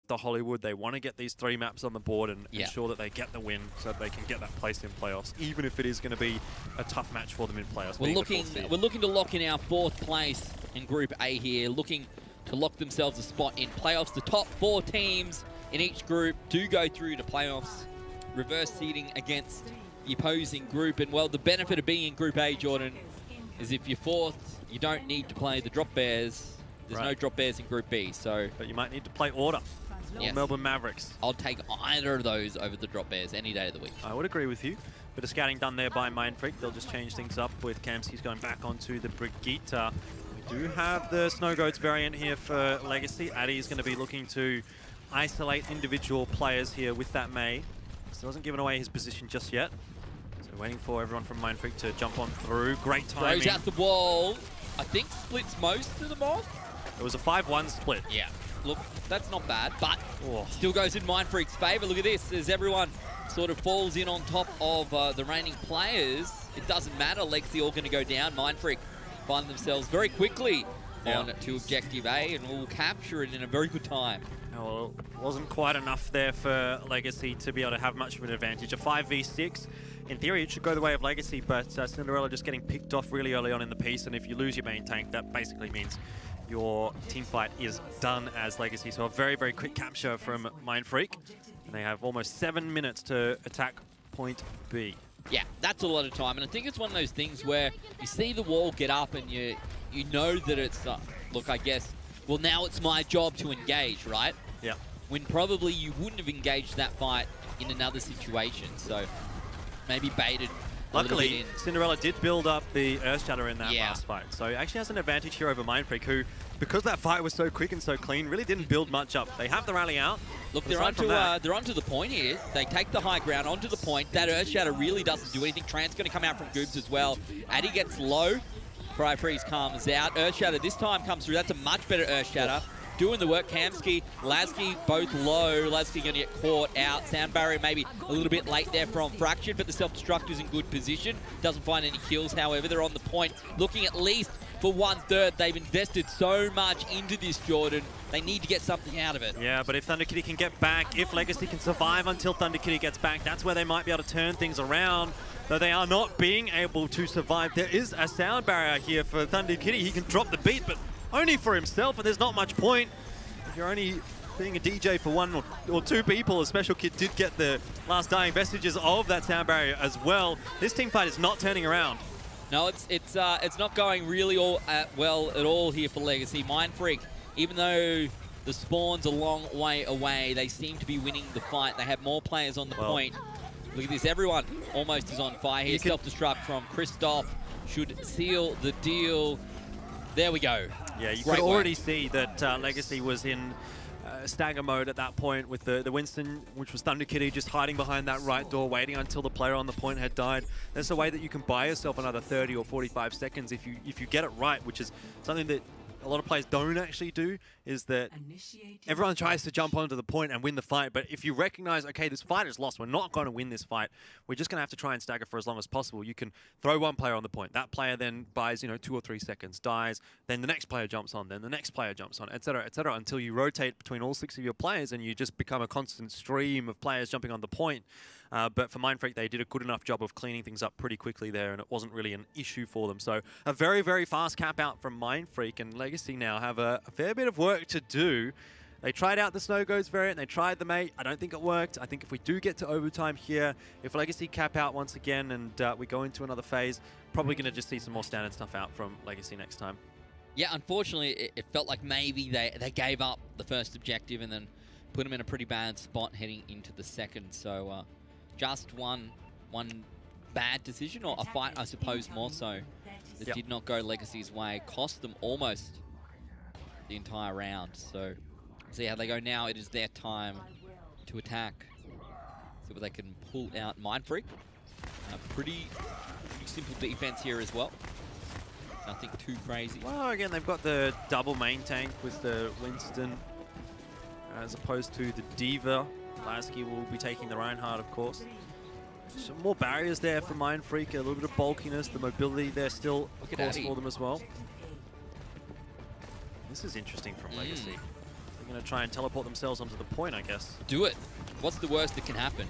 the Hollywood. They want to get these 3 maps on the board and ensure that they get the win so that they can get that place in playoffs, even if it is going to be a tough match for them in playoffs. We're looking to lock in our 4th place in Group A here, looking to lock themselves a spot in playoffs. The top 4 teams in each group do go through to playoffs, reverse seeding against the opposing group. And well, the benefit of being in Group A, Jordan, is if you're 4th, you don't need to play the drop bears. There's no drop bears in Group B, so... But you might need to play Order or Melbourne Mavericks. I'll take either of those over the drop bears any day of the week. I would agree with you. Bit of scouting done there by Mindfreak. They'll just change things up with Kamsky's going back onto the Brigitte. We do have the Snow Goats variant here for Legacy. Addy is going to be looking to isolate individual players here with that Mei. Still hasn't given away his position just yet. So waiting for everyone from Mindfreak to jump on through. Great timing. Throws out the wall. I think splits most of them off. It was a 5-1 split. Yeah. Look, that's not bad, but still goes in Mindfreak's favour. Look at this. As everyone sort of falls in on top of the reigning players, it doesn't matter. Legacy all going to go down. Mindfreak find themselves very quickly on to Objective A and will capture it in a very good time. Well, it wasn't quite enough there for Legacy to be able to have much of an advantage. A 5v6. In theory, it should go the way of Legacy, but Cinderella just getting picked off really early on in the piece, and if you lose your main tank, that basically means your team fight is done as Legacy. So a very, very quick capture from Mindfreak, and they have almost 7 minutes to attack point B. Yeah, that's a lot of time, and I think it's one of those things where you see the wall get up and you know that it's, look, I guess, well, now it's my job to engage, right? Yeah. When probably you wouldn't have engaged that fight in another situation, so maybe baited. Luckily, Cinderella did build up the Earthshatter in that last fight, so he actually has an advantage here over Mindfreak, who, because that fight was so quick and so clean, really didn't build much up. They have the rally out. Look, they're onto the point here. They take the high ground onto the point. That Earthshatter really doesn't do anything. Tran's going to come out from Goobs as well. Addy gets low. Cry Freeze comes out. Earthshatter this time comes through. That's a much better Earthshatter. Doing the work. Kamsky, Lasky both low. Lasky going to get caught out. Sound barrier maybe a little bit late there from Fraction, but the self-destruct is in good position. Doesn't find any kills, however. They're on the point, looking at least for 1/3. They've invested so much into this, Jordan. They need to get something out of it. Yeah, but if Thunder Kitty can get back, if Legacy can survive until Thunder Kitty gets back, that's where they might be able to turn things around. Though they are not being able to survive. There is a sound barrier here for Thunder Kitty. He can drop the beat, but only for himself, and there's not much point. If you're only being a DJ for 1 or 2 people, a Special Kid did get the last dying vestiges of that sound barrier as well. This team fight is not turning around. No, it's not going really well at all here for Legacy. Mindfreak, even though the spawn's a long way away, they seem to be winning the fight. They have more players on the point. Look at this, everyone almost is on fire here. Self-destruct from Christoph should seal the deal. There we go. Yeah, you could already see that Legacy was in stagger mode at that point with the Winston, which was Thunder Kitty, just hiding behind that right door, waiting until the player on the point had died. There's a way that you can buy yourself another 30 or 45 seconds if you get it right, which is something that a lot of players don't actually do, is that everyone tries to jump onto the point and win the fight, but if you recognize, okay, this fight is lost, we're not going to win this fight, we're just going to have to try and stagger for as long as possible. You can throw one player on the point, that player then buys, 2 or 3 seconds, dies, then the next player jumps on, then the next player jumps on, etc., until you rotate between all 6 of your players and you just become a constant stream of players jumping on the point. But for Mindfreak, they did a good enough job of cleaning things up pretty quickly there, and it wasn't really an issue for them. So a very, very fast cap out from Mindfreak, and Legacy now have a fair bit of work to do. They tried out the Snow Goats variant, they tried the Mate. I don't think it worked. I think if we do get to overtime here, if Legacy cap out once again and we go into another phase, probably going to just see some more standard stuff out from Legacy next time. Yeah, unfortunately, it felt like maybe they gave up the first objective and then put them in a pretty bad spot heading into the second. So just one bad decision, or a fight, I suppose, more so, that did not go Legacy's way. Cost them almost the entire round. So see how they go now. It is their time to attack. See what they can pull out. Mindfreak, pretty simple defense here as well. Nothing too crazy. Well, again, they've got the double main tank with the Winston as opposed to the Diva. Lasky will be taking the Reinhardt, of course. Some more barriers there for Mindfreak, a little bit of bulkiness, the mobility there still, of course, for them as well. This is interesting from Legacy. going to try and teleport themselves onto the point, I guess. Do it. What's the worst that can happen?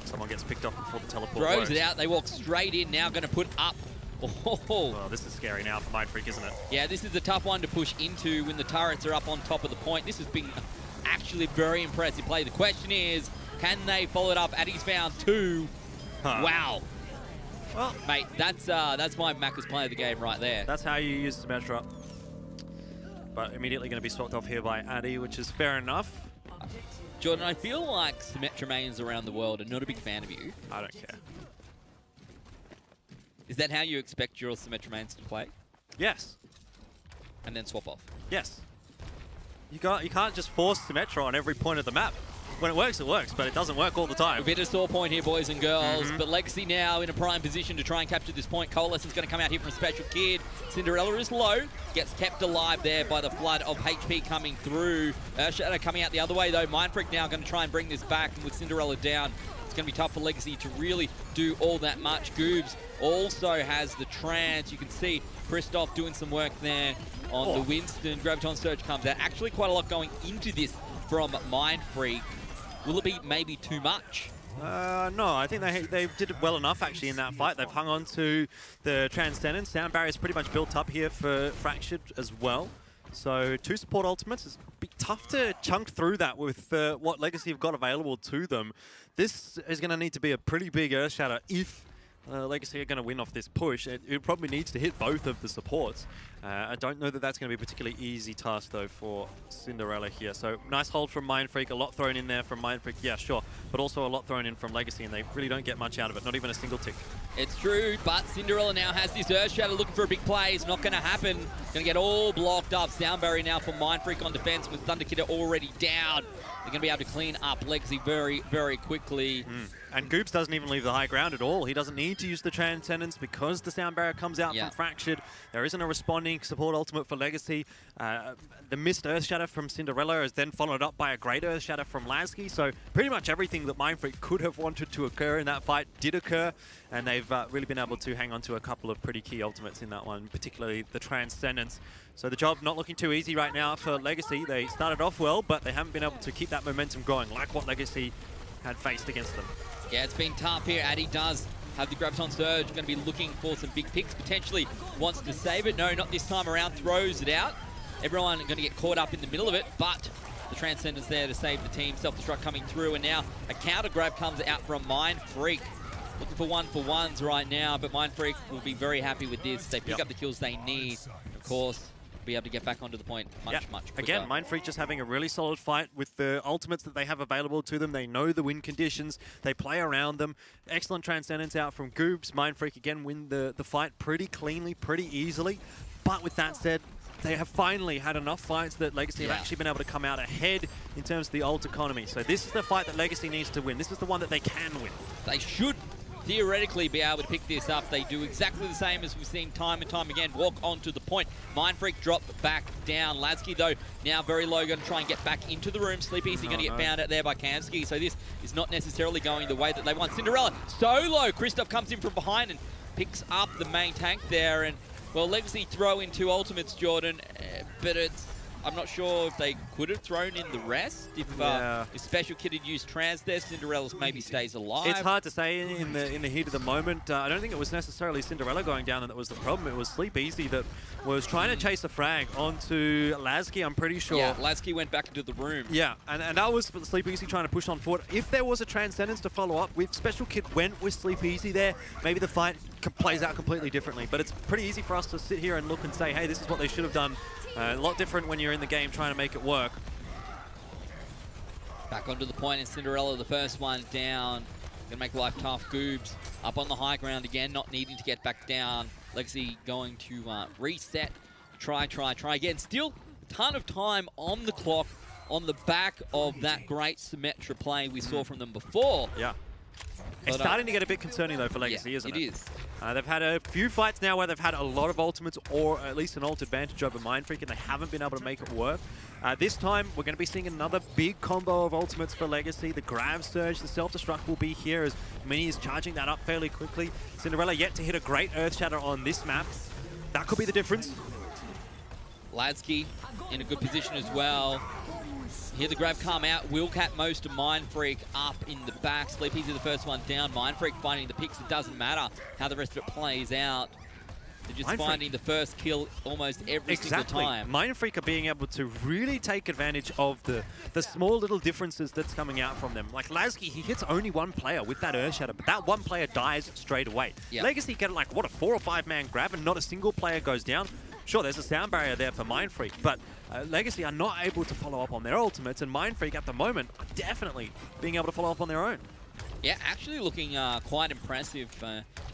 Someone gets picked off before the teleport Throws works. it out. They walk straight in. Now going to put up. Oh. Well, this is scary now for Mindfreak, isn't it? Yeah, this is a tough one to push into when the turrets are up on top of the point. This has been actually very impressive play. The question is, can they follow it up? Addy's found 2. Huh. Wow. Well, mate, that's my Macca's play of the game right there. That's how you use Symmetra. But immediately going to be swapped off here by Addy, which is fair enough. Jordan, I feel like Symmetra mains around the world are not a big fan of you. I don't care. Is that how you expect your Symmetra mains to play? Yes. And then swap off? Yes. You can't just force Symmetra on every point of the map. When it works, but it doesn't work all the time. A bit of sore point here, boys and girls. But Legacy now in a prime position to try and capture this point. Coalescence going to come out here from Special Kid. Cinderella is low. Gets kept alive there by the flood of HP coming through. Shadow coming out the other way, though. Mindfreak now going to try and bring this back. And with Cinderella down, it's going to be tough for Legacy to really do all that much. Goobs also has the trance. You can see Christoph doing some work there on the Winston. Graviton Surge comes out. Actually quite a lot going into this from Mindfreak. Will it be maybe too much? No, I think they did it well enough actually in that fight. They've hung on to the Transcendence. Sound barrier is pretty much built up here for Fractured as well. So 2 support ultimates. It's be tough to chunk through that with what Legacy have got available to them. This is going to need to be a pretty big Earthshatter if Legacy are going to win off this push. It probably needs to hit both of the supports. I don't know that that's going to be a particularly easy task, though, for Cinderella here. So, nice hold from Mindfreak. A lot thrown in there from Mindfreak. Yeah, sure. But also a lot thrown in from Legacy, and they really don't get much out of it. Not even a single tick. It's true, but Cinderella now has this Earthshatter looking for a big play. It's not going to happen. Going to get all blocked up. Sound barrier now for Mindfreak on defense with Thunder Kid already down. They're going to be able to clean up Legacy very, very quickly. And Goobs doesn't even leave the high ground at all. He doesn't need to use the Transcendence because the sound barrier comes out from Fractured. There isn't a responding support ultimate for Legacy. The missed Earthshatter from Cinderella is then followed up by a great Earthshatter from Lasky. So pretty much everything that Mindfreak could have wanted to occur in that fight did occur. And they've really been able to hang on to a couple of pretty key ultimates in that one, particularly the Transcendence. So the job not looking too easy right now for Legacy. They started off well, but they haven't been able to keep that momentum going like what Legacy had faced against them. Yeah, it's been tough here. Addy does have the Graviton Surge, going to be looking for some big picks, potentially wants to save it. No, not this time around, throws it out. Everyone going to get caught up in the middle of it, but the Transcendence there to save the team. Self-destruct coming through, and now a counter grab comes out from Mindfreak. Looking for 1-for-1s right now, but Mindfreak will be very happy with this. They pick up the kills they need, of course. Be able to get back onto the point much quicker. Again, Mindfreak just having a really solid fight with the ultimates that they have available to them. They know the win conditions. They play around them. Excellent Transcendence out from Goobs. Mindfreak again win the fight pretty cleanly, pretty easily. But with that said, they have finally had enough fights that Legacy have actually been able to come out ahead in terms of the ult economy. So this is the fight that Legacy needs to win. This is the one that they can win. They should theoretically be able to pick this up. They do exactly the same as we've seen time and time again. Walk onto the point. Mindfreak drop back down. Lasky, though, now very low, going to try and get back into the room. Sleep Easy going to get found out there by Kamsky. So this is not necessarily going the way that they want. Cinderella solo. Christoph comes in from behind and picks up the main tank there. And, well, Legacy throw in 2 ultimates, Jordan, but I'm not sure if they could have thrown in the rest. If Special Kid had used Trans there, Cinderella's maybe stays alive. It's hard to say in the heat of the moment. I don't think it was necessarily Cinderella going down that was the problem. It was Sleep Easy that was trying to chase a frag onto Lasky, I'm pretty sure. Yeah, Lasky went back into the room. Yeah, and that was for Sleep Easy trying to push on forward. If there was a Transcendence to follow up, if Special Kid went with Sleep Easy there, maybe the fight plays out completely differently. But it's pretty easy for us to sit here and look and say, hey, this is what they should have done. A lot different when you're in the game trying to make it work. Back onto the point, and Cinderella, the first one down. Gonna make life tough. Goobs up on the high ground again, not needing to get back down. Legacy going to reset. Try again. Still a ton of time on the clock on the back of that great Symmetra play we saw from them before. Yeah. It's starting to get a bit concerning, though, for Legacy, isn't it? It is. They've had a few fights now where they've had a lot of ultimates, or at least an ult advantage over Mindfreak, and they haven't been able to make it work. This time, we're going to be seeing another big combo of ultimates for Legacy. The Grav Surge, the Self-Destruct will be here as Mini is charging that up fairly quickly. Cinderella yet to hit a great Earthshatter on this map. That could be the difference. Lasky in a good position as well. Here the grab come out. Will cap most of Mindfreak up in the back. Sleepy's the first one down. Mindfreak finding the picks. It doesn't matter how the rest of it plays out. They're just finding the first kill almost every single time. Mindfreak are being able to really take advantage of the small little differences that's coming out from them. Like Lasky, he hits only one player with that Earth Shatter, but that one player dies straight away. Yep. Legacy get like, what, a 4 or 5 man grab and not a single player goes down. Sure, there's a sound barrier there for Mindfreak, but Legacy are not able to follow up on their ultimates, and Mindfreak at the moment are definitely being able to follow up on their own. Yeah, actually looking quite impressive.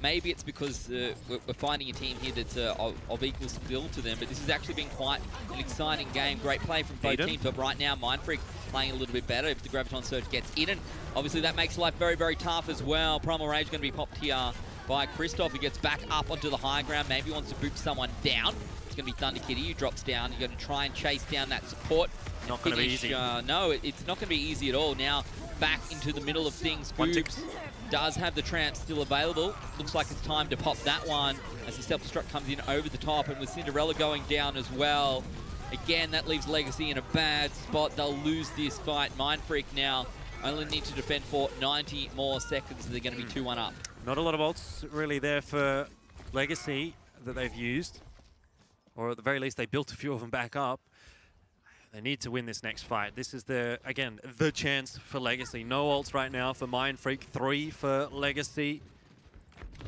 Maybe it's because we're finding a team here that's of equal skill to them, but this has actually been quite an exciting game. Great play from both teams, but right now Mindfreak playing a little bit better if the Graviton Surge gets in, and obviously that makes life very, very tough as well. Primal Rage going to be popped here by Christoph, who gets back up onto the high ground, maybe wants to boot someone down. It's going to be Thunder Kitty who drops down. You're going to try and chase down that support. Not going to be easy. No, it's not going to be easy at all. Now, back into the middle of things. Goops does have the tramp still available. Looks like it's time to pop that one as the self-destruct comes in over the top, and with Cinderella going down as well. Again, that leaves Legacy in a bad spot. They'll lose this fight. Mindfreak now only need to defend for 90 more seconds. They're going to be 2-1 up. Not a lot of ults really there for Legacy that they've used. Or at the very least, they built a few of them back up. They need to win this next fight. This is, again, the chance for Legacy. No ults right now for Mindfreak. 3 for Legacy.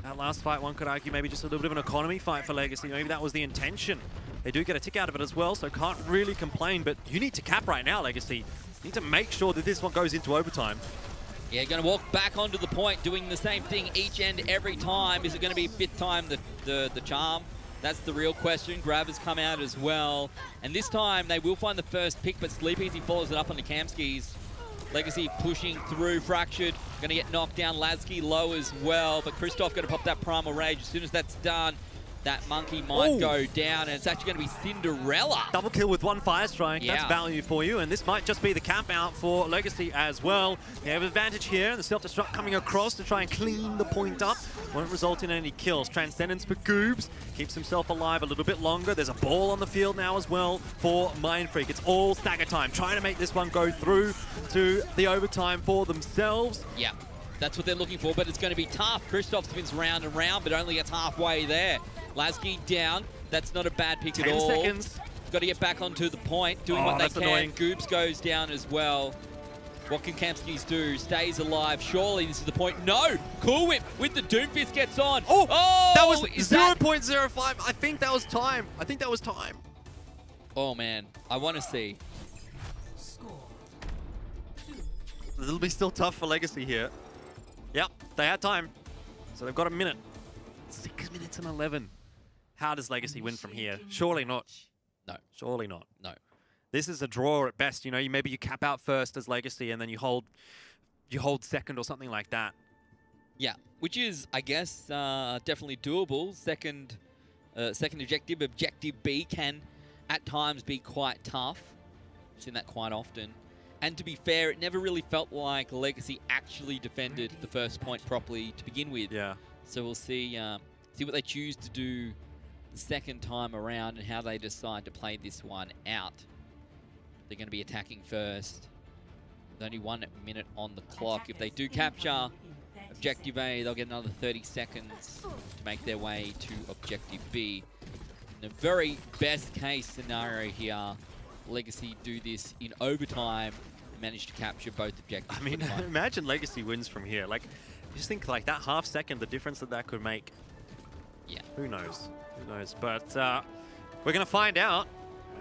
That last fight, one could argue maybe just a little bit of an economy fight for Legacy. Maybe that was the intention. They do get a tick out of it as well, so can't really complain. But you need to cap right now, Legacy. You need to make sure that this one goes into overtime. Yeah, going to walk back onto the point, doing the same thing each and every time. Is it going to be 5th time the charm? That's the real question. Grab has come out as well. And this time, they will find the first pick, but Sleepy, he follows it up on the Kamskis. Legacy pushing through, Fractured. Going to get knocked down. Lasky low as well. But Christoph going to pop that Primal Rage. As soon as that's done, that monkey might go down, and it's actually going to be Cinderella. Double kill with 1 Fire Strike. Yeah. That's value for you, and this might just be the camp out for Legacy as well. They have an advantage here, and the self-destruct coming across to try and clean the point up. Won't result in any kills. Transcendence for Goobs. Keeps himself alive a little bit longer. There's a ball on the field now as well for Mindfreak. It's all stagger time, trying to make this one go through to the overtime for themselves. Yeah, that's what they're looking for, but it's going to be tough. Christoph spins round and round, but only gets halfway there. Lasky down. That's not a bad pick at all. 10 seconds. Got to get back onto the point, doing what they can. Annoying. Goops goes down as well. What can Kamskis do? Stays alive. Surely this is the point. No! Cool Whip with the Doomfist gets on. Oh! That was 0.05. I think that was time. I think that was time. Oh, man. I want to see. It'll be still tough for Legacy here. Yep, they had time. So they've got a minute. 6 minutes and 11. How does Legacy win from here? Surely not. No. Surely not. No. This is a draw at best. You know, maybe you cap out first as Legacy and then you hold second or something like that. Yeah, which is, I guess, definitely doable. Second objective, Objective B, can at times be quite tough. I've seen that quite often. And to be fair, it never really felt like Legacy actually defended the first point properly to begin with. Yeah. So we'll see what they choose to do the second time around and how they decide to play this one out. They're going to be attacking first. With only 1 minute on the clock. If they do capture Objective A, they'll get another 30 seconds to make their way to Objective B. In the very best case scenario here, Legacy do this in overtime and manage to capture both objectives. I mean, imagine Legacy wins from here. Like, just think like that half second, the difference that could make. Yeah. Who knows? Who knows? But we're going to find out.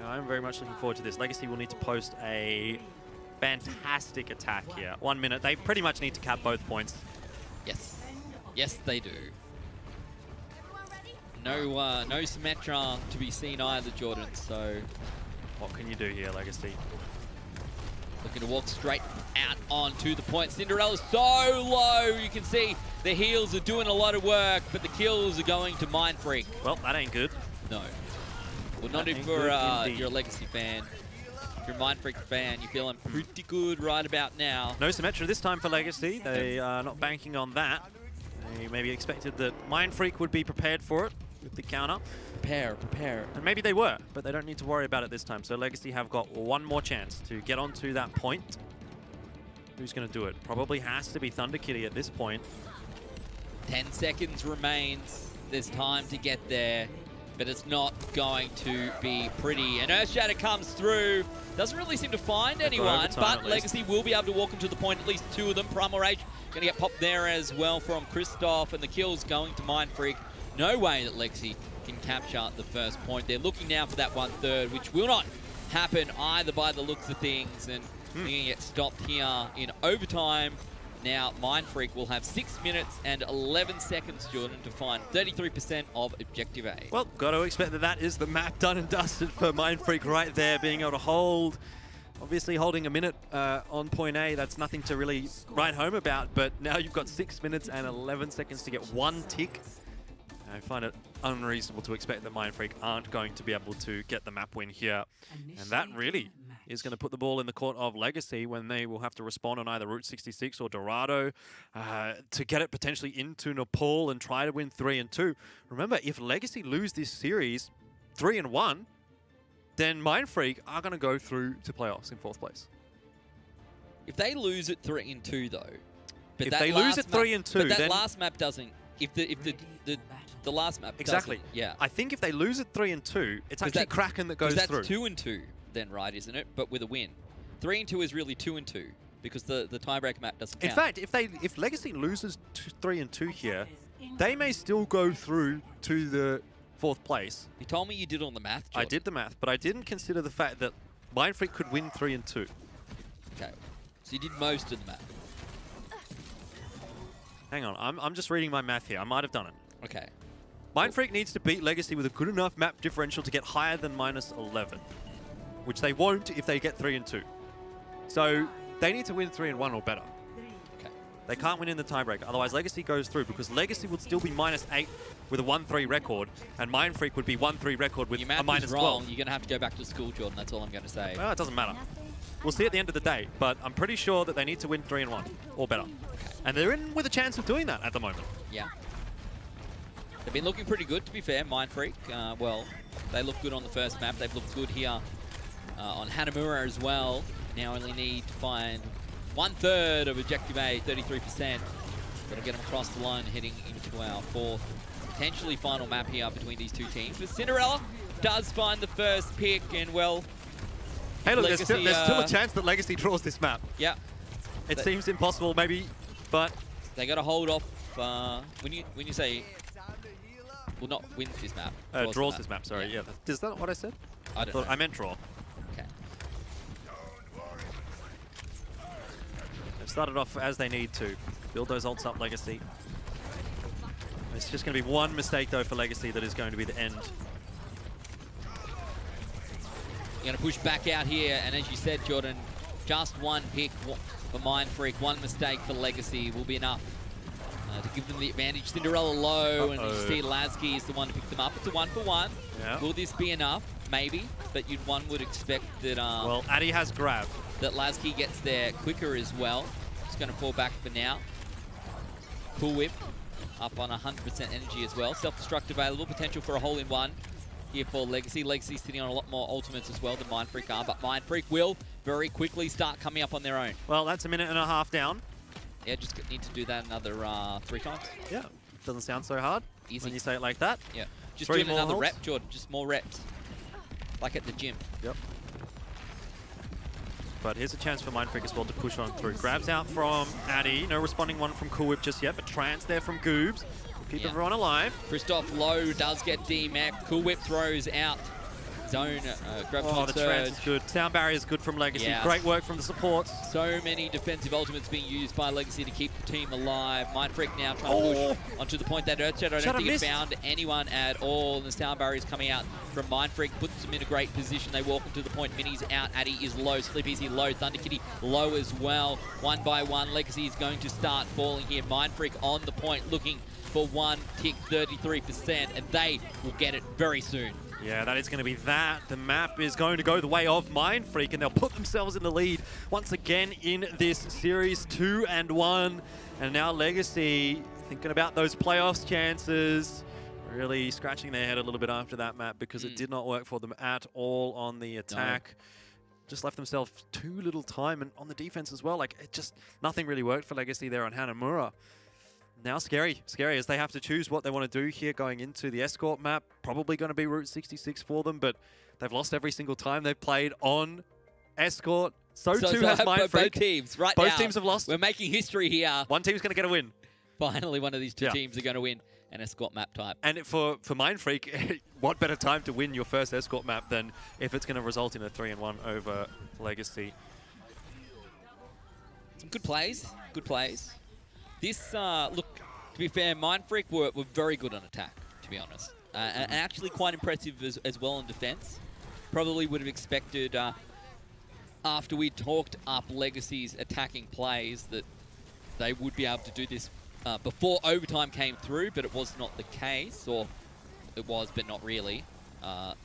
I'm very much looking forward to this. Legacy will need to post a fantastic attack here. 1 minute. They pretty much need to cap both points. Yes. Yes, they do. No Symmetra to be seen either, Jordan, so... What can you do here, Legacy? Looking to walk straight out onto the point. Cinderella's so low. You can see the heals are doing a lot of work, but the kills are going to Mindfreak. Well, that ain't good. No. Well, not if you're a Legacy fan. If you're a Mindfreak fan, you're feeling pretty good right about now. No Symmetra this time for Legacy. They are not banking on that. They maybe expected that Mindfreak would be prepared for it with with the counter. Prepare. And maybe they were, but they don't need to worry about it this time. So Legacy have got one more chance to get onto that point. Who's going to do it? Probably has to be Thunder Kitty at this point. 10 seconds remains. There's time to get there, but it's not going to be pretty. And Earthshatter comes through. Doesn't really seem to find anyone, but Legacy will be able to walk him to the point, at least two of them. Primal Rage going to get popped there as well from Christoph, and the kill's going to Mindfreak. No way that Legacy can capture the first point. They're looking now for that 1/3, which will not happen either by the looks of things, and they're going to get stopped here in overtime. Now, Mindfreak will have 6 minutes and 11 seconds, Jordan, to find 33% of Objective A. Well, got to expect that that is the map done and dusted for Mindfreak right there, being able to hold. Obviously, holding a minute on point A, that's nothing to really write home about, but now you've got 6 minutes and 11 seconds to get one tick. I find it unreasonable to expect that Mindfreak aren't going to be able to get the map win here. And that really is going to put the ball in the court of Legacy when they will have to respond on either Route 66 or Dorado to get it potentially into Nepal and try to win 3-2. Remember, if Legacy lose this series 3-1, then Mindfreak are going to go through to playoffs in 4th place. If they lose at 3-2, though, but if they lose at 3-2, but that then last map doesn't. If the last map exactly, doesn't, yeah. I think if they lose at 3-2, it's actually Kraken that goes through. That's 2-2, then, right? Isn't it? But with a win, 3-2 is really 2-2 because the tiebreak map doesn't count. In fact, if Legacy loses 3-2 here, they may still go through to the 4th place. You told me you did on the math, Jordan. I did the math, but I didn't consider the fact that Mindfreak could win 3-2. Okay, so you did most of the math. Hang on, I'm just reading my math here. I might have done it. Okay. Mindfreak needs to beat Legacy with a good enough map differential to get higher than -11, which they won't if they get 3-2. So they need to win 3-1 or better. Okay. They can't win in the tiebreaker, otherwise Legacy goes through, because Legacy would still be -8 with a 1-3 record, and Mindfreak would be 1-3 record with a -12. Wrong. You're going to have to go back to school, Jordan. That's all I'm going to say. Well, it doesn't matter. We'll see at the end of the day, but I'm pretty sure that they need to win 3-1 or better. Okay. And they're in with a chance of doing that at the moment. Yeah. They've been looking pretty good, to be fair, Mindfreak. Well, they looked good on the first map. They've looked good here on Hanamura as well. Now only need to find 1/3 of Objective A, 33%. That'll get them across the line heading into our 4th, potentially final map here between these two teams. But Cinderella does find the first pick, and well... Hey, look, there's still a chance that Legacy draws this map. Yeah. It seems impossible, maybe, but... They got to hold off... when you say... Well, not wins this map. Draws this map, sorry. Yeah. Is that what I said? I don't know. I meant draw. Okay. They've started off as they need to. Build those ults up, Legacy. It's just going to be one mistake, though, for Legacy that is going to be the end. You're going to push back out here, and as you said, Jordan, just one pick for Mindfreak, one mistake for Legacy will be enough to give them the advantage. Cinderella low, and you see Lasky is the one to pick them up. It's a 1-for-1. Yeah. Will this be enough? Maybe, but one would expect that... well, Addy has grab. That Lasky gets there quicker as well. Just going to fall back for now. Cool Whip up on 100% energy as well. Self-destruct available, potential for a hole-in-one here for Legacy. Legacy sitting on a lot more ultimates as well than Mindfreak are, but Mindfreak will very quickly start coming up on their own. Well, that's a minute and a half down. Yeah, just need to do that another 3 times. Yeah, doesn't sound so hard when you say it like that. Yeah, just do another rep, Jordan. Just more reps, like at the gym. Yep. But here's a chance for Mindfreak as well to push on through. Grabs out from Addy. No responding one from Cool Whip just yet, but Trance there from Goobs. We'll keep everyone alive. Christoph low does get DMAC. Cool Whip throws out. Zone grabs on the Trance is good. Sound barrier is good from Legacy. Yeah. Great work from the supports. So many defensive ultimates being used by Legacy to keep the team alive. Mindfreak now trying to push onto the point that Earthshatter. I don't think it found anyone at all. And the sound barrier is coming out from Mindfreak. Puts them in a great position. They walk into the point. Mini's out. Addy is low. Sleepy's low. Thunder Kitty low as well. One by one. Legacy is going to start falling here. Mindfreak on the point looking for one tick, 33%. And they will get it very soon. Yeah, that is going to be that. The map is going to go the way of Mindfreak, and they'll put themselves in the lead once again in this series, 2-1. And now Legacy thinking about those playoffs chances. really scratching their head a little bit after that map because it did not work for them at all on the attack. No. Just left themselves too little time, and on the defense as well. Like, it just, nothing really worked for Legacy there on Hanamura. Now scary as they have to choose what they want to do here going into the Escort map. Probably going to be Route 66 for them, but they've lost every single time they've played on Escort. So too has Mindfreak. Both teams, right now. Both teams have lost. We're making history here. One team's going to get a win. Finally, one of these two teams are going to win an Escort map type. And for Mindfreak, what better time to win your first Escort map than if it's going to result in a 3-1 over Legacy. Some good plays, good plays. This, look, to be fair, Mindfreak were very good on attack, to be honest. And actually quite impressive as well in defense. Probably would have expected, after we talked up Legacy's attacking plays, that they would be able to do this before overtime came through, but it was not the case, or it was, but not really. Look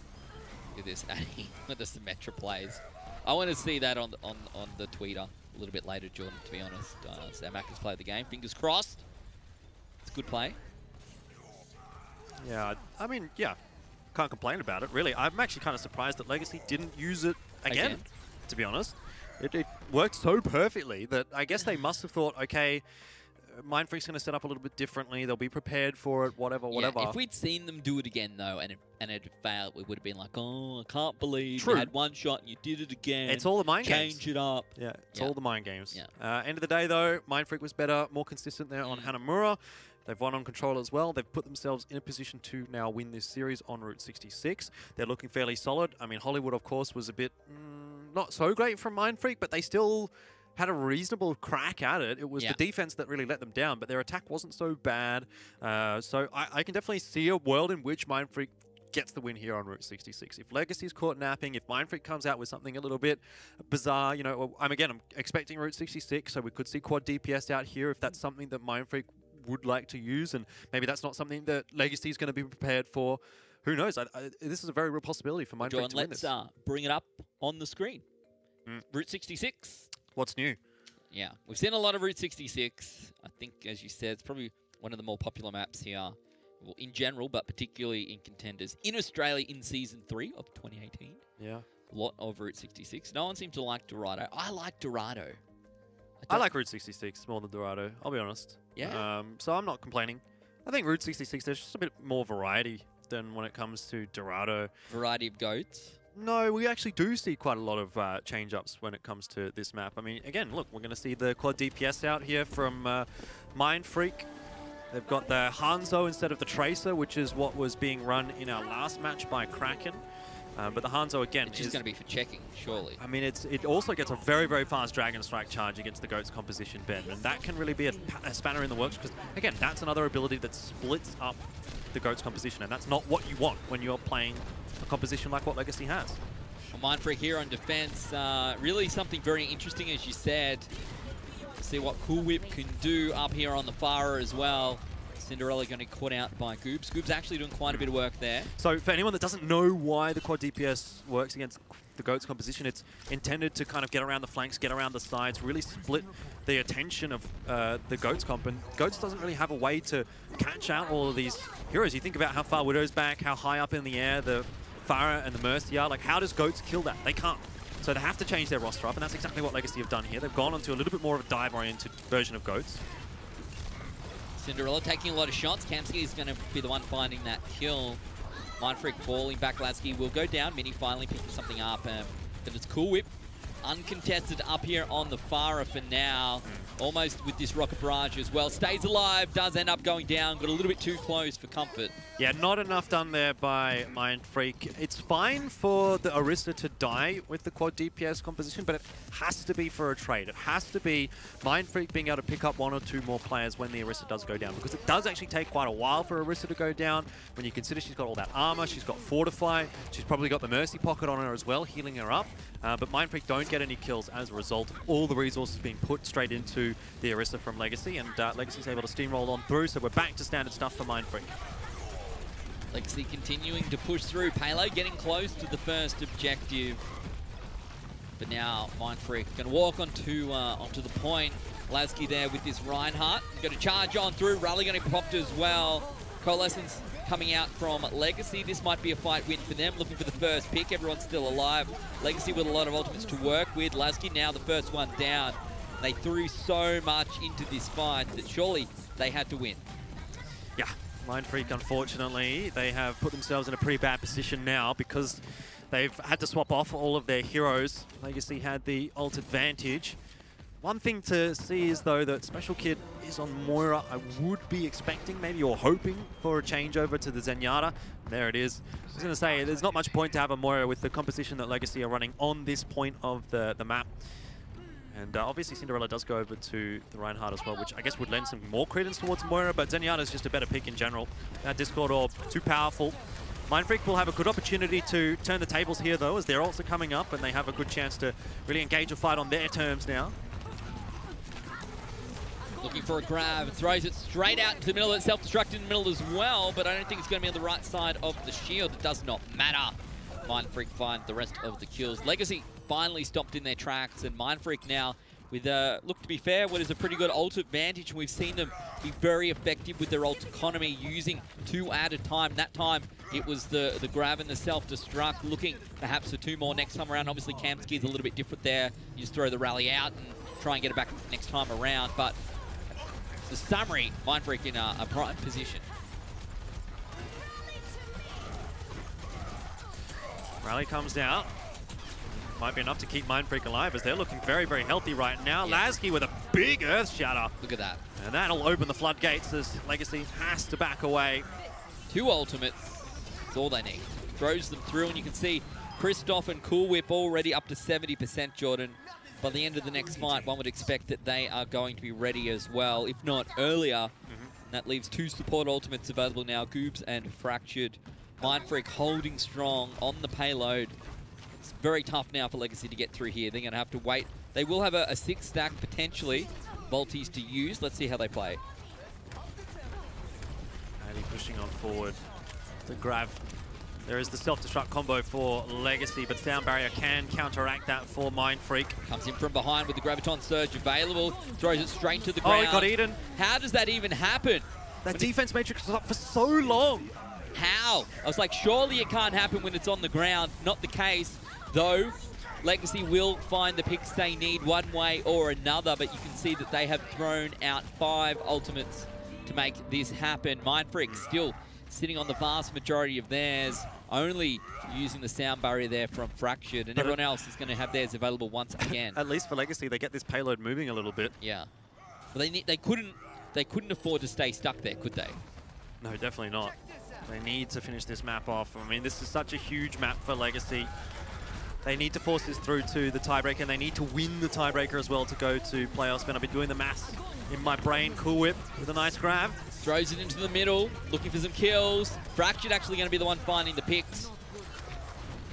at this, Addy, with the Symmetra plays. I want to see that on the tweeter a little bit later, Jordan, to be honest. Sandman has played the game. Fingers crossed. It's a good play. Yeah, I mean, yeah, can't complain about it, really. I'm actually kind of surprised that Legacy didn't use it again. To be honest. It worked so perfectly that I guess they must have thought, okay, Mindfreak's going to set up a little bit differently. They'll be prepared for it, whatever. If we'd seen them do it again, though, and it failed, we would have been like, oh, I can't believe you had one shot and you did it again. It's all the mind games. Change it up. Yeah, it's all the mind games. End of the day, though, Mindfreak was better, more consistent there on Hanamura. They've won on control as well. They've put themselves in a position to now win this series on Route 66. They're looking fairly solid. I mean, Hollywood, of course, was a bit not so great from Mindfreak, but they still had a reasonable crack at it. It was the defense that really let them down, but their attack wasn't so bad. So I can definitely see a world in which Mindfreak gets the win here on Route 66. If Legacy's caught napping, if Mindfreak comes out with something a little bit bizarre, you know, I'm expecting Route 66, so we could see quad DPS out here if that's something that Mindfreak would like to use, and maybe that's not something that Legacy is going to be prepared for. Who knows? This is a very real possibility for Mindfreak to win this. Let's bring it up on the screen. Route 66. What's new? Yeah, we've seen a lot of Route 66. I think, as you said, it's probably one of the more popular maps here, well, in general, but particularly in Contenders in Australia in Season 3 of 2018. Yeah. A lot of Route 66. No one seems to like Dorado. I like Dorado. I like Route 66 more than Dorado, I'll be honest. Yeah. So I'm not complaining. I think Route 66, there's just a bit more variety than when it comes to Dorado. Variety of goats? No, we actually do see quite a lot of change-ups when it comes to this map. I mean, again, look, we're going to see the quad DPS out here from Mindfreak. They've got the Hanzo instead of the Tracer, which is what was being run in our last match by Kraken. But the Hanzo, again, it's just going to be for checking, surely. I mean, it also gets a very, very fast Dragon Strike charge against the Goat's composition, Ben. And that can really be a spanner in the works, because, again, that's another ability that splits up the Goat's composition. And that's not what you want when you're playing a composition like what Legacy has. Well, Mindfreak here on defense. Really something very interesting, as you said. See what Cool Whip can do up here on the Farah as well. Cinderella going to get caught out by Goobs. Goobs actually doing quite a bit of work there. So for anyone that doesn't know why the quad DPS works against the Goat's composition, it's intended to kind of get around the flanks, get around the sides, really split the attention of the Goat's comp. And Goats doesn't really have a way to catch out all of these heroes. You think about how far Widow's back, how high up in the air the Farah and the Mercy are. Like, how does Goats kill that? They can't. So they have to change their roster up, and that's exactly what Legacy have done here. They've gone onto a little bit more of a dive-oriented version of Goats. Cinderella taking a lot of shots. Kamsky is going to be the one finding that kill. Mindfreak falling back. Lasky will go down. Mini finally picking something up. But it's Cool Whip. Uncontested up here on the Farah for now. Almost with this Rocket Barrage as well. Stays alive. Does end up going down. Got a little bit too close for comfort. Yeah, not enough done there by Mindfreak. It's fine for the Orisa to die with the quad DPS composition, but it has to be for a trade. It has to be Mindfreak being able to pick up one or two more players when the Orisa does go down, because it does actually take quite a while for Orisa to go down. When you consider she's got all that armor, she's got Fortify, she's probably got the Mercy Pocket on her as well, healing her up. But Mindfreak don't get any kills as a result of all the resources being put straight into the Orisa from Legacy, and Legacy's able to steamroll on through, so we're back to standard stuff for Mindfreak. Legacy continuing to push through. Palo getting close to the first objective. But now Mindfreak going to walk onto the point. Lasky there with this Reinhardt. Going to charge on through. Rally going to be popped as well. Coalescence coming out from Legacy. This might be a fight win for them, looking for the first pick. Everyone's still alive. Legacy with a lot of ultimates to work with. Lasky now the first one down. They threw so much into this fight that surely they had to win. Yeah, Mindfreak, unfortunately, they have put themselves in a pretty bad position now because they've had to swap off all of their heroes. Legacy had the ult advantage. One thing to see is, though, that Special Kid is on Moira. I would be expecting, maybe you're hoping for a changeover to the Zenyatta. There it is. I was going to say, there's not much point to have a Moira with the composition that Legacy are running on this point of the map. And obviously Cinderella does go over to the Reinhardt as well, which I guess would lend some more credence towards Moira, but Zenyatta is just a better pick in general. That Discord Orb, too powerful. Mindfreak will have a good opportunity to turn the tables here, though, as their ults are coming up, and they have a good chance to really engage a fight on their terms now. Looking for a grab, throws it straight out into the middle. It's self-destructed in the middle as well, but I don't think it's going to be on the right side of the shield. It does not matter. Mindfreak find the rest of the kills. Legacy finally stopped in their tracks, and Mindfreak now with, look, to be fair, what is a pretty good ult advantage. We've seen them be very effective with their ult economy, using 2 at a time. That time, it was the grab and the self-destruct, looking perhaps for 2 more next time around. Obviously, Kamsky is a little bit different there. You just throw the rally out and try and get it back next time around, but the summary, Mindfreak in a prime position. Rally comes out. Might be enough to keep Mindfreak alive as they're looking very, very healthy right now. Yeah. Lasky with a big Earth Shatter. Look at that. And that'll open the floodgates as Legacy has to back away. 2 ultimates. That's all they need. Throws them through, and you can see Christoph and Cool Whip already up to 70%, Jordan. By the end of the next fight, one would expect that they are going to be ready as well, if not earlier. And that leaves 2 support ultimates available now, Goobs and Fractured. Mindfreak holding strong on the payload. It's very tough now for Legacy to get through here. They're going to have to wait. They will have a 6-stack potentially, Volties to use. Let's see how they play. Addy pushing on forward to grab. There is the self-destruct combo for Legacy, but Sound Barrier can counteract that for Mindfreak. Comes in from behind with the Graviton Surge available. Throws it straight to the ground. Oh, he got eaten. How does that even happen? That defense matrix was up for so long. How? I was like, surely it can't happen when it's on the ground. Not the case, though. Legacy will find the picks they need one way or another, but you can see that they have thrown out 5 ultimates to make this happen. Mindfreak still sitting on the vast majority of theirs, only using the sound barrier there from Fractured, and everyone else is going to have theirs available once again. At least for Legacy, they get this payload moving a little bit. Yeah, but they couldn't afford to stay stuck there, could they? No, definitely not. They need to finish this map off. I mean, this is such a huge map for Legacy. They need to force this through to the tiebreaker, and they need to win the tiebreaker as well to go to playoffs. And I've been doing the maths in my brain. Cool Whip with a nice grab. Throws it into the middle, looking for some kills. Fractured actually going to be the one finding the picks.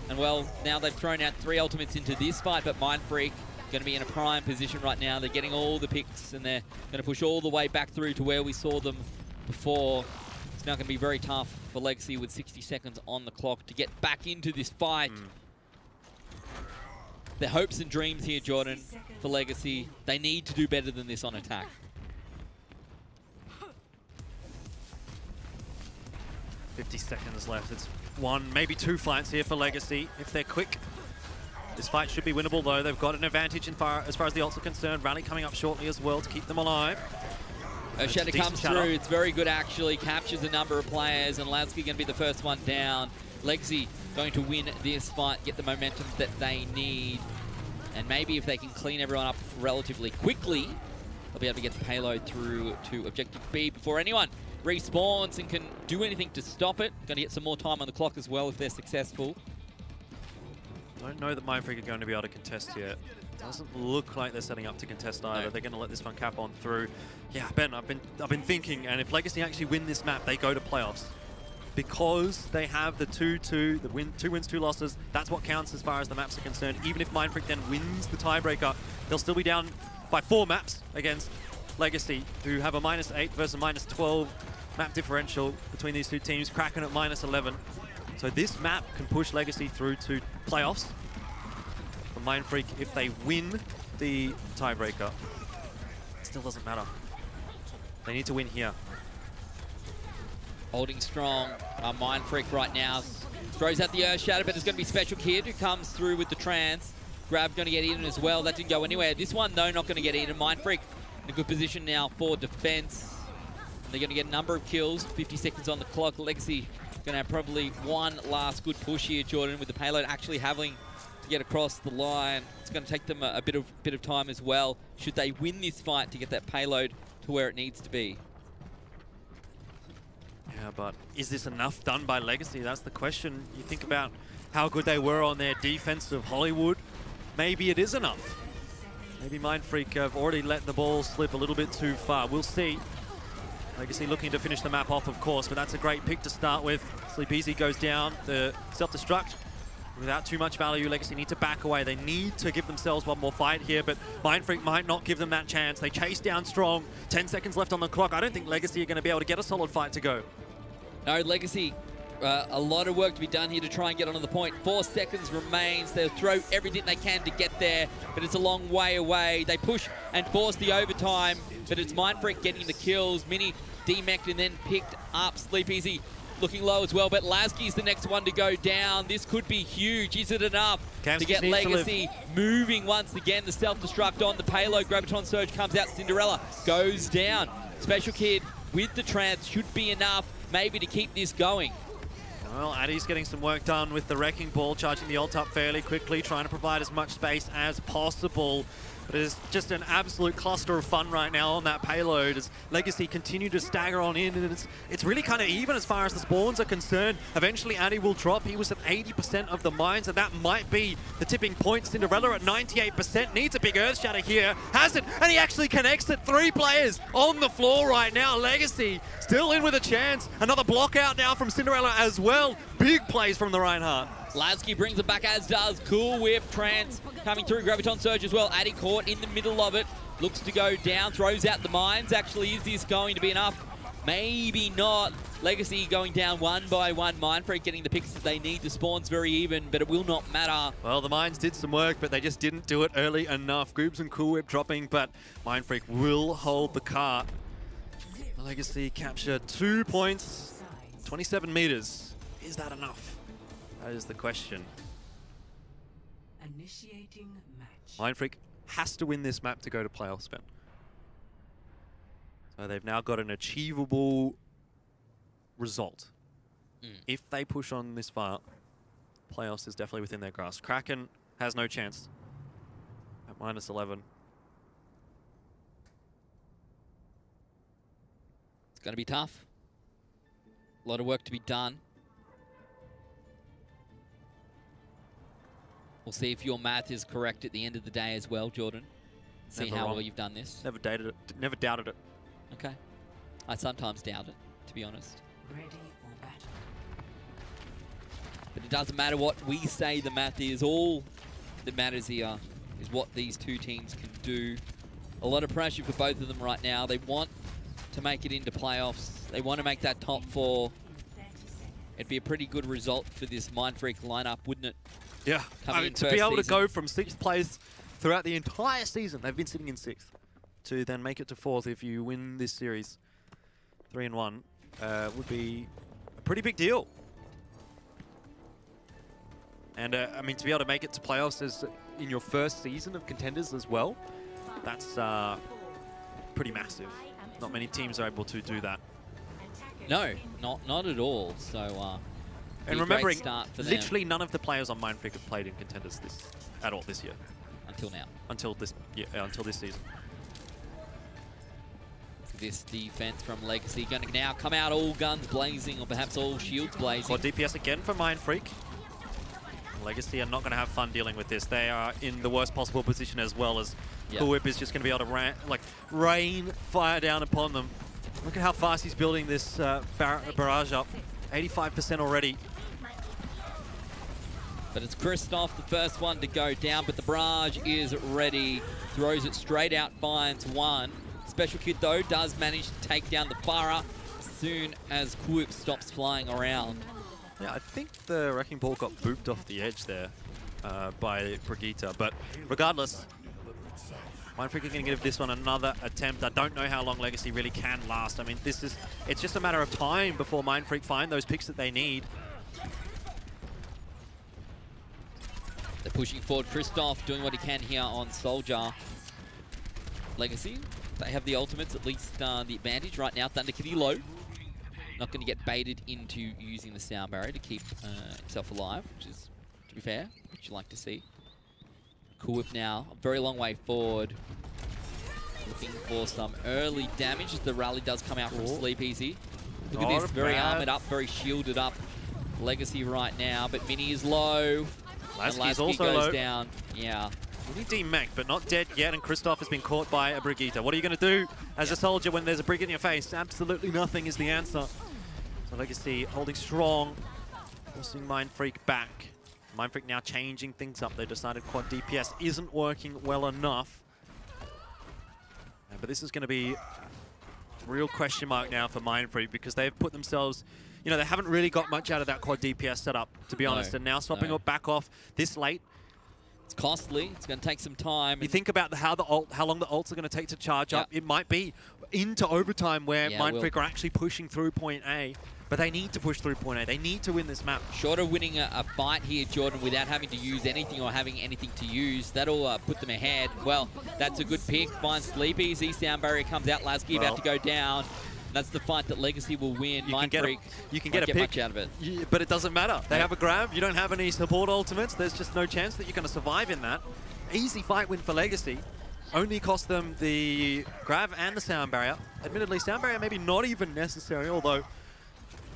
And well, now they've thrown out 3 ultimates into this fight, but Mindfreak going to be in a prime position right now. They're getting all the picks, and they're going to push all the way back through to where we saw them before. It's now going to be very tough for Legacy with 60 seconds on the clock to get back into this fight. Their hopes and dreams here, Jordan, for Legacy. They need to do better than this on attack. 50 seconds left. It's 1, maybe 2 fights here for Legacy if they're quick. This fight should be winnable, though. They've got an advantage as far as the ults are concerned. Rally coming up shortly as well to keep them alive. Oceania comes through. It's very good, actually. Captures a number of players, and Lasky going to be the first one down. Legacy going to win this fight, get the momentum that they need. And maybe if they can clean everyone up relatively quickly, they'll be able to get the payload through to Objective B before anyone respawns and can do anything to stop it. Going to get some more time on the clock as well if they're successful. Don't know that Mindfreak are going to be able to contest yet. Doesn't look like they're setting up to contest either. No. They're going to let this one cap on through. Yeah, Ben, I've been thinking, and if Legacy actually win this map, they go to playoffs. Because they have the 2-2, the 2 wins, 2 losses, that's what counts as far as the maps are concerned. Even if Mindfreak then wins the tiebreaker, they'll still be down by 4 maps against Legacy, who have a -8 versus a -12 map differential between these 2 teams, Kraken at -11. So this map can push Legacy through to playoffs. For Mindfreak, if they win the tiebreaker, it still doesn't matter. They need to win here. Holding strong. Mindfreak right now. Throws out the Earth Shatter, but there's going to be Special Kid who comes through with the trans. Grab going to get in as well. That didn't go anywhere. This one, though, not going to get in. Mindfreak in a good position now for defense. They're going to get a number of kills. 50 seconds on the clock. Legacy going to have probably one last good push here, Jordan, with the payload actually having to get across the line. It's going to take them a bit of time as well, should they win this fight, to get that payload to where it needs to be. Yeah, but is this enough done by Legacy? That's the question. You think about how good they were on their defense of Hollywood. Maybe it is enough. Maybe Mindfreak have already let the ball slip a little bit too far. We'll see. Legacy looking to finish the map off, of course, but that's a great pick to start with. Sleepeasy goes down. The self-destruct without too much value. Legacy need to back away. They need to give themselves one more fight here, but Mindfreak might not give them that chance. They chase down strong. 10 seconds left on the clock. I don't think Legacy are going to be able to get a solid fight to go. No, Legacy, a lot of work to be done here to try and get onto the point. 4 seconds remains. They'll throw everything they can to get there, but it's a long way away. They push and force the overtime, but it's Mindfreak getting the kills. Mini demeched and then picked up. Sleepeasy looking low as well, but Lasky's the next one to go down. This could be huge. Is it enough to get Legacy moving once again? The self-destruct on the payload. Graviton Surge comes out. Cinderella goes down. Special Kid with the trance should be enough maybe to keep this going. Well, Addy's getting some work done with the Wrecking Ball, charging the ult up fairly quickly, trying to provide as much space as possible. But it's just an absolute cluster of fun right now on that payload as Legacy continue to stagger on in, and it's really kind of even as far as the spawns are concerned. Eventually, Addy will drop. He was at 80% of the mines, and that might be the tipping point. Cinderella at 98%, needs a big Earth Shatter here. Has it, and he actually connects it. 3 players on the floor right now. Legacy still in with a chance. Another block out now from Cinderella as well. Big plays from the Reinhardt. Lasky brings it back, as does Cool Whip. Trance coming through. Graviton Surge as well. Addy caught in the middle of it. Looks to go down. Throws out the mines. Actually, is this going to be enough? Maybe not. Legacy going down one by one. Mindfreak getting the picks that they need. The spawn's very even, but it will not matter. Well, the mines did some work, but they just didn't do it early enough. Goobs and Cool Whip dropping, but Mindfreak will hold the cart. Legacy captured 2 points, 27 meters. Is that enough? That is the question. Initiating match. Mindfreak has to win this map to go to playoffs, Ben. So they've now got an achievable result. If they push on this far, playoffs is definitely within their grasp. Kraken has no chance at -11. It's going to be tough. A lot of work to be done. We'll see if your math is correct at the end of the day as well, Jordan. See Never how wrong. well you've done this. Never doubted it. Okay. I sometimes doubt it, to be honest. Ready for battle. But it doesn't matter what we say the math is. All that matters here is what these two teams can do. A lot of pressure for both of them right now. They want to make it into playoffs. They want to make that top 4. It'd be a pretty good result for this Mindfreak lineup, wouldn't it? Yeah, I mean, to be able to go from 6th place throughout the entire season, they've been sitting in 6th, to then make it to 4th if you win this series 3-1, would be a pretty big deal. And I mean, to be able to make it to playoffs as in your first season of Contenders as well, that's pretty massive. Not many teams are able to do that. No, not at all. So, and remembering, start for literally none of the players on Mindfreak have played in Contenders at all this year. Until now. Until this season. This defense from Legacy going to now come out all guns blazing, or perhaps all shields blazing. Quad DPS again for Mindfreak. Legacy are not going to have fun dealing with this. They are in the worst possible position as well, as Cool Whip is just going to be able to rain fire down upon them. Look at how fast he's building this barrage up. 85% already. But it's Christoph, the first one to go down, but the barrage is ready. Throws it straight out, finds one. Special Kid, though, does manage to take down the Farah as soon as Cool Whip stops flying around. Yeah, I think the Wrecking Ball got booped off the edge there by Brigitte, but regardless, Mindfreak are going to give this one another attempt. I don't know how long Legacy really can last. I mean, it's just a matter of time before Mindfreak find those picks that they need. They're pushing forward. Christoph doing what he can here on Soldier. Legacy, they have the ultimates, at least the advantage right now. Thunder Kitty low. Not going to get baited into using the sound barrier to keep himself alive, which is, to be fair, what you like to see. Cool Whip now, a very long way forward. Looking for some early damage as the rally does come out from Sleep Easy. Look at this, very armored up, very shielded up Legacy right now, but Mini is low. Lasky's also goes low. Down. Yeah. Mini demech, but not dead yet, and Christoph has been caught by a Brigitte. What are you going to do as a soldier when there's a Brig in your face? Absolutely nothing is the answer. So Legacy holding strong, forcing Mindfreak back. Mindfreak now changing things up. They decided quad DPS isn't working well enough. But this is going to be a real question mark now for Mindfreak because they've put themselves, you know, they haven't really got much out of that quad DPS setup, to be honest. And now swapping it back off this late. It's costly. It's going to take some time. You think about how long the ults are going to take to charge up. It might be into overtime where Mindfreak are actually pushing through point A. But they need to push through point A. They need to win this map. Short of winning a fight here, Jordan, without having to use anything or having anything to use, that'll put them ahead. Well, that's a good pick. Finds Sleep Easy. Sound barrier comes out. Lasky about to go down. That's the fight that Legacy will win. Mindfreak you can get a pick much out of it. But it doesn't matter. They have a grab. You don't have any support ultimates. There's just no chance that you're going to survive in that. Easy fight win for Legacy. Only cost them the grab and the sound barrier. Admittedly, sound barrier maybe not even necessary, although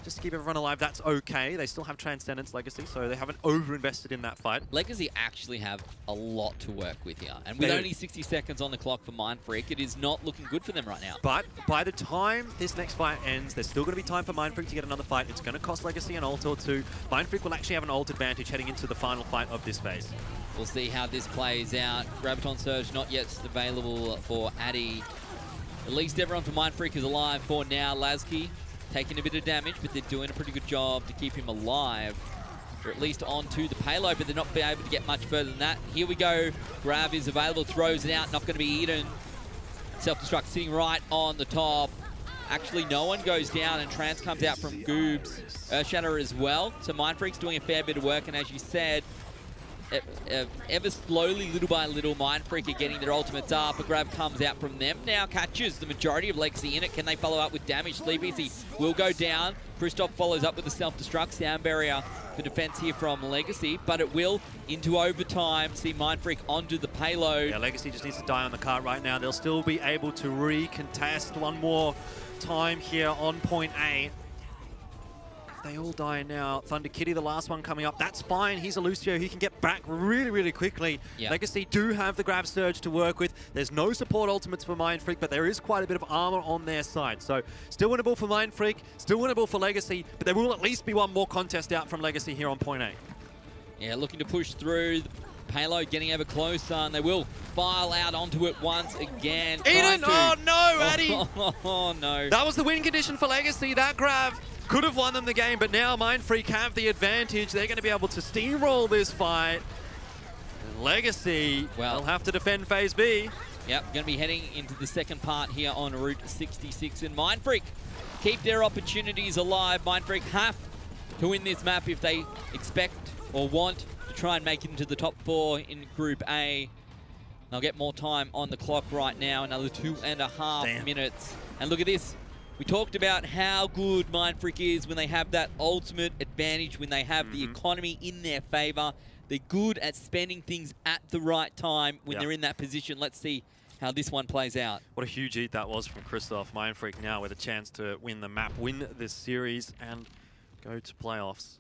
just to keep everyone alive, that's okay. They still have Transcendence Legacy, so they haven't over-invested in that fight. Legacy actually have a lot to work with here. And with only 60 seconds on the clock for Mindfreak, it is not looking good for them right now. But by the time this next fight ends, there's still going to be time for Mindfreak to get another fight. It's going to cost Legacy an ult or two. Mindfreak will actually have an ult advantage heading into the final fight of this phase. We'll see how this plays out. Graviton Surge not yet available for Addy. At least everyone for Mindfreak is alive for now. Lasky taking a bit of damage, but they're doing a pretty good job to keep him alive. Or at least onto the payload, but they're not be able to get much further than that. Here we go. Grab is available, throws it out, not going to be eaten. Self-destruct sitting right on the top. Actually, no one goes down, and Trans comes out from Goobs. Earthshatter as well. So Mindfreak's doing a fair bit of work, and as you said, ever slowly, little by little, Mindfreak are getting their ultimates up. A grab comes out from them. Now catches the majority of Legacy in it. Can they follow up with damage? Sleep Easy will go down. Christoph follows up with the self-destruct. Sound barrier for defense here from Legacy, but it will into overtime. See Mindfreak onto the payload. Yeah, Legacy just needs to die on the cart right now. They'll still be able to recontest one more time here on point A. They all die now. Thunder Kitty, the last one coming up. That's fine. He's a Lucio. He can get back really, really quickly. Yep. Legacy do have the grab surge to work with. There's no support ultimates for Mindfreak, but there is quite a bit of armor on their side. So still winnable for Mindfreak, still winnable for Legacy, but there will at least be one more contest out from Legacy here on point A. Yeah, looking to push through. The payload getting ever closer, and they will file out onto it once again. Eden! Oh no, Addy! Oh no. That was the win condition for Legacy. That grab could have won them the game, but now Mindfreak have the advantage. They're going to be able to steamroll this fight. And Legacy will have to defend Phase B. Yep, going to be heading into the second part here on Route 66. And Mindfreak keep their opportunities alive. Mindfreak have to win this map if they expect or want to try and make it into the top 4 in Group A. They'll get more time on the clock right now, another 2.5 minutes. And look at this. We talked about how good Mindfreak is when they have that ultimate advantage, when they have the economy in their favor. They're good at spending things at the right time when they're in that position. Let's see how this one plays out. What a huge eat that was from Christoph. Mindfreak now with a chance to win the map, win this series, and go to playoffs.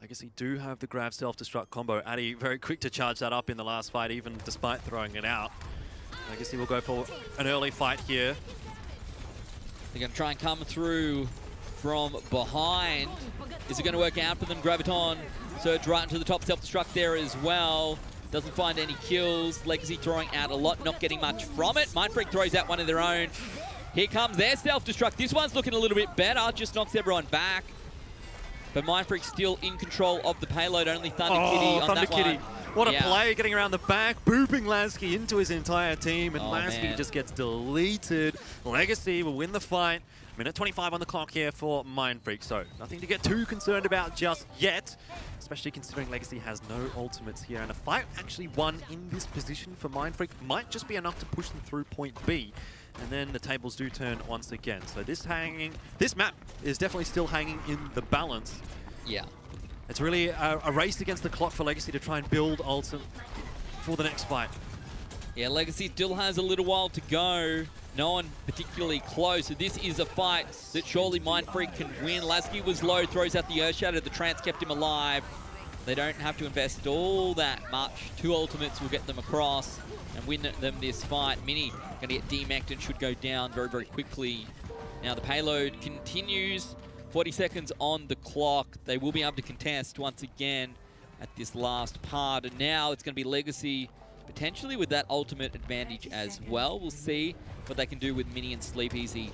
Legacy do have the grab self-destruct combo. Addy very quick to charge that up in the last fight, even despite throwing it out. Legacy will go for an early fight here. They're going to try and come through from behind. Is it going to work out for them? Graviton surge right into the top, self-destruct there as well. Doesn't find any kills. Legacy throwing out a lot, not getting much from it. Mindfreak throws out one of their own. Here comes their self-destruct. This one's looking a little bit better. Just knocks everyone back. But Mindfreak still in control of the payload. Only Thunder Kitty on that one. What a play, getting around the back, booping Lasky into his entire team, and Lasky man. just gets deleted. Legacy will win the fight. Minute 25 on the clock here for Mindfreak, so nothing to get too concerned about just yet, especially considering Legacy has no ultimates here, and a fight actually won in this position for Mindfreak might just be enough to push them through point B, and then the tables do turn once again. So this map is definitely still hanging in the balance. Yeah. It's really a race against the clock for Legacy to try and build ultimate for the next fight. Yeah, Legacy still has a little while to go. No one particularly close. So this is a fight that surely Mindfreak can win. Lasky was low, throws out the Earth Shatter. The trance kept him alive. They don't have to invest all that much. 2 ultimates will get them across and win them this fight. Mini going to get demected and should go down very, very quickly. Now the payload continues. 40 seconds on the clock. They will be able to contest once again at this last part. And now it's going to be Legacy potentially with that ultimate advantage as well. We'll see what they can do with Mini and Sleep Easy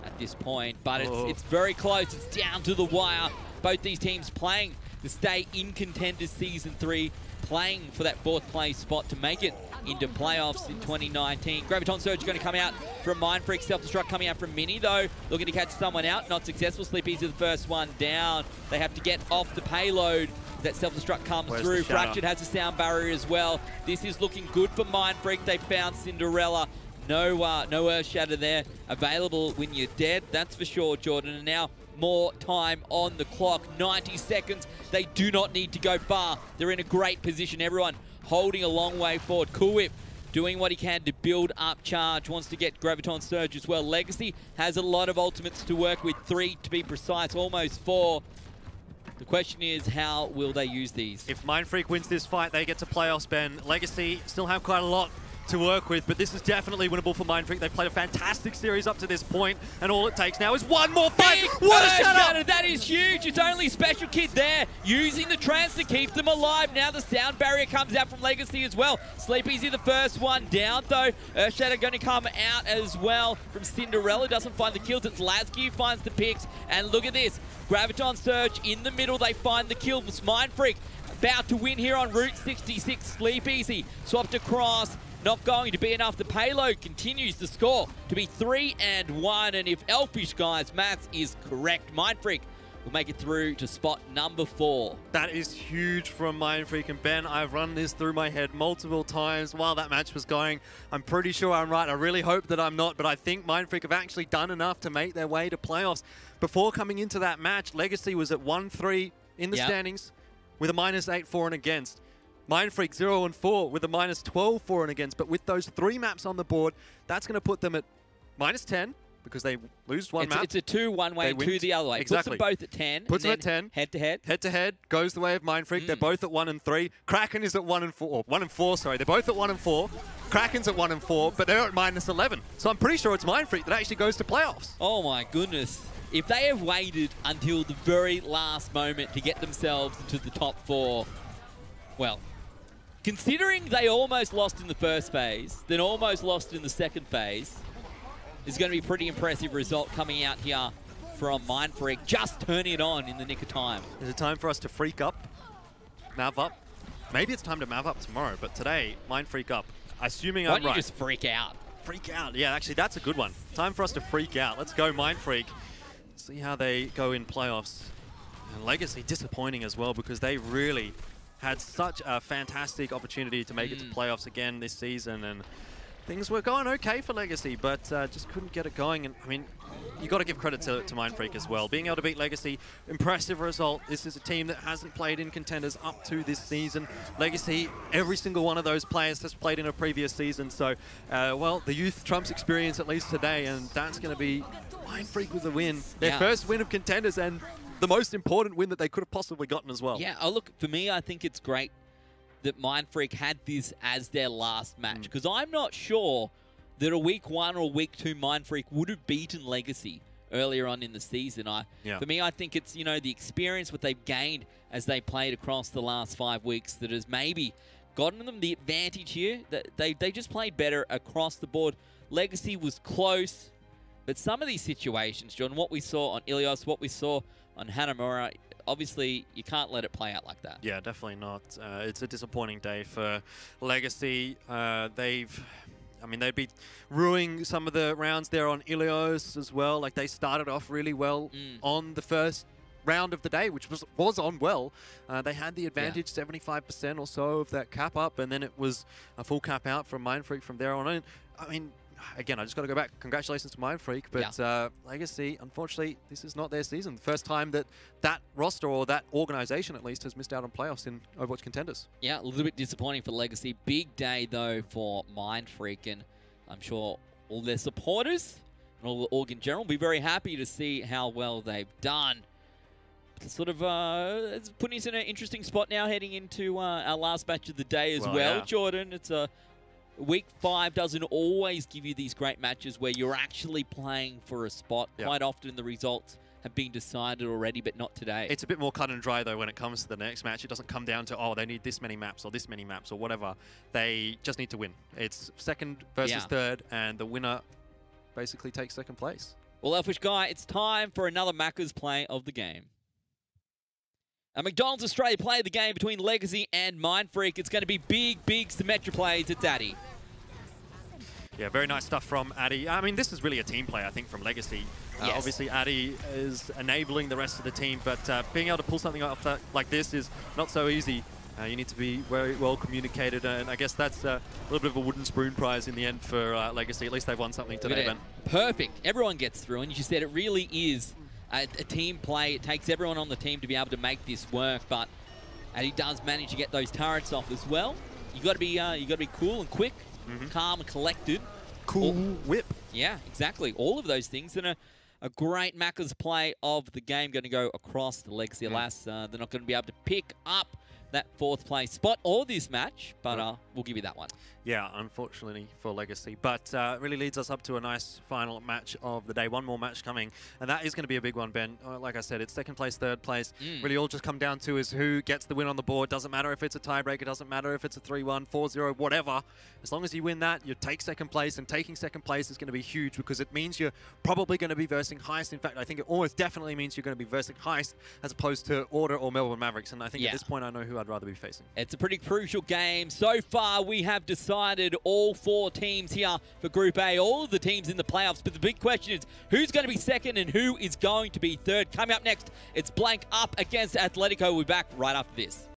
at this point. But it's very close. It's down to the wire. Both these teams playing to stay in Contenders Season 3, playing for that 4th place spot to make it into playoffs in 2019. Graviton Surge going to come out from Mindfreak. Self-destruct coming out from Mini, though. Looking to catch someone out. Not successful. Sleep Easy the first one down. They have to get off the payload. That self-destruct comes through. Fractured has a sound barrier as well. This is looking good for Mindfreak. They found Cinderella. No Earth Shatter there available when you're dead. That's for sure, Jordan. And now more time on the clock. 90 seconds. They do not need to go far. They're in a great position. Everyone holding a long way forward. Cool Whip doing what he can to build up charge. Wants to get Graviton Surge as well. Legacy has a lot of ultimates to work with. 3 to be precise. Almost 4. The question is, how will they use these? If Mindfreak wins this fight, they get to playoffs, Ben. Legacy still have quite a lot to work with, but this is definitely winnable for Mindfreak. They've played a fantastic series up to this point, and all it takes now is one more fight. What a shatter! That is huge. It's only Special Kid there, using the trance to keep them alive. Now the sound barrier comes out from Legacy as well. Sleep Easy the first one down, though. Earth Shatter going to come out as well from Cinderella. Doesn't find the kills. It's Lasky who finds the picks, and look at this. Graviton Surge in the middle. They find the kills. Mindfreak about to win here on Route 66. Sleep Easy swapped across. Not going to be enough. The payload continues the score to be 3-1. And if Elfishguy's maths is correct, Mindfreak will make it through to spot number 4. That is huge from Mindfreak. And Ben, I've run this through my head multiple times while that match was going. I'm pretty sure I'm right. I really hope that I'm not, but I think Mindfreak have actually done enough to make their way to playoffs. Before coming into that match, Legacy was at 1-3 in the standings with a -8 for and against. Mindfreak 0-4 with a -12 for and against, but with those 3 maps on the board, that's going to put them at -10 because they lose one map. It's a 2 one way, 2 the other way. Exactly. Puts them both at 10. Puts them at 10. Head-to-head. Head-to-head goes the way of Mindfreak. They're both at 1-3. Kraken is at 1-4. Or 1-4, sorry. They're both at 1-4. Kraken's at 1-4, but they're at -11. So I'm pretty sure it's Mindfreak that actually goes to playoffs. Oh my goodness. If they have waited until the very last moment to get themselves into the top 4, well, considering they almost lost in the first phase, then almost lost in the second phase, is going to be a pretty impressive result coming out here from Mindfreak, just turning it on in the nick of time. Is it time for us to freak up? Mav up? Maybe it's time to Mav up tomorrow, but today, Mindfreak up. Assuming I'm right. Why don't you just freak out? Freak out. Yeah, actually, that's a good one. Time for us to freak out. Let's go, Mindfreak. See how they go in playoffs. And Legacy disappointing as well because they really had such a fantastic opportunity to make it to playoffs again this season, and things were going okay for Legacy, but just couldn't get it going. And I mean, you got to give credit to Mindfreak as well. Being able to beat Legacy, impressive result. This is a team that hasn't played in Contenders up to this season. Legacy, every single one of those players has played in a previous season, so well, the youth trumps experience at least today, and that's going to be Mindfreak with a win. Their first win of Contenders, and the most important win that they could have possibly gotten as well. Yeah, oh look, for me, I think it's great that Mindfreak had this as their last match, because I'm not sure that a week 1 or week 2 Mindfreak would have beaten Legacy earlier on in the season. For me, I think it's, you know, the experience what they've gained as they played across the last 5 weeks that has maybe gotten them the advantage here. That they just played better across the board. Legacy was close, but some of these situations, John, what we saw on Ilios, what we saw on Hanamura, obviously you can't let it play out like that. Yeah, definitely not. It's a disappointing day for Legacy. They'd be ruining some of the rounds there on Ilios as well. Like, they started off really well on the first round of the day, which was on well. They had the advantage, 75% or so of that cap up, and then it was a full cap out from Mindfreak from there on in. I mean, again, I just got to go back. Congratulations to Mindfreak, but Legacy, unfortunately, this is not their season. The first time that that roster, or that organization at least, has missed out on playoffs in Overwatch Contenders. Yeah, a little bit disappointing for Legacy. Big day, though, for Mindfreak, and I'm sure all their supporters and all the org in general will be very happy to see how well they've done. Sort of it's putting us in an interesting spot now heading into our last match of the day as well. Jordan, it's a Week 5 doesn't always give you these great matches where you're actually playing for a spot. Quite often the results have been decided already, but not today. It's a bit more cut and dry, though, when it comes to the next match. It doesn't come down to, oh, they need this many maps or this many maps or whatever. They just need to win. It's second versus third, and the winner basically takes second place. Well, Elfishguy, it's time for another Macca's play of the game. A McDonalds Australia play of the game between Legacy and Mindfreak. It's going to be big Symmetra plays. It's Addy. Yeah, very nice stuff from Addy. I mean, this is really a team play, I think, from Legacy. Obviously, Addy is enabling the rest of the team, but being able to pull something off like this is not so easy. You need to be very well communicated, and I guess that's a little bit of a wooden spoon prize in the end for Legacy. At least they've won something today, Ben. Perfect. Everyone gets through, and you said it really is a team play. It takes everyone on the team to be able to make this work, but Addy does manage to get those turrets off as well. You got to be cool and quick, calm and collected. Cool whip. Yeah, exactly. All of those things, and a great Macca's play of the game going to go across the Legacy. Alas, they're not going to be able to pick up that 4th place spot or this match, but we'll give you that one. Yeah, unfortunately for Legacy, but it really leads us up to a nice final match of the day. One more match coming, and that is going to be a big one, Ben. Like I said, it's second place, third place. Really all just come down to is who gets the win on the board. Doesn't matter if it's a tiebreaker, doesn't matter if it's a 3-1, 4-0, whatever. As long as you win that, you take second place, and taking second place is going to be huge because it means you're probably going to be versing Heist. In fact, I think it almost definitely means you're going to be versing Heist as opposed to Order or Melbourne Mavericks, and I think at this point I know who I'd rather be facing. It's a pretty crucial game. So far, we have decided all 4 teams here for Group A, all of the teams in the playoffs. But the big question is, who's going to be second and who is going to be third? Coming up next, it's Blank up against Atletico. We'll be back right after this.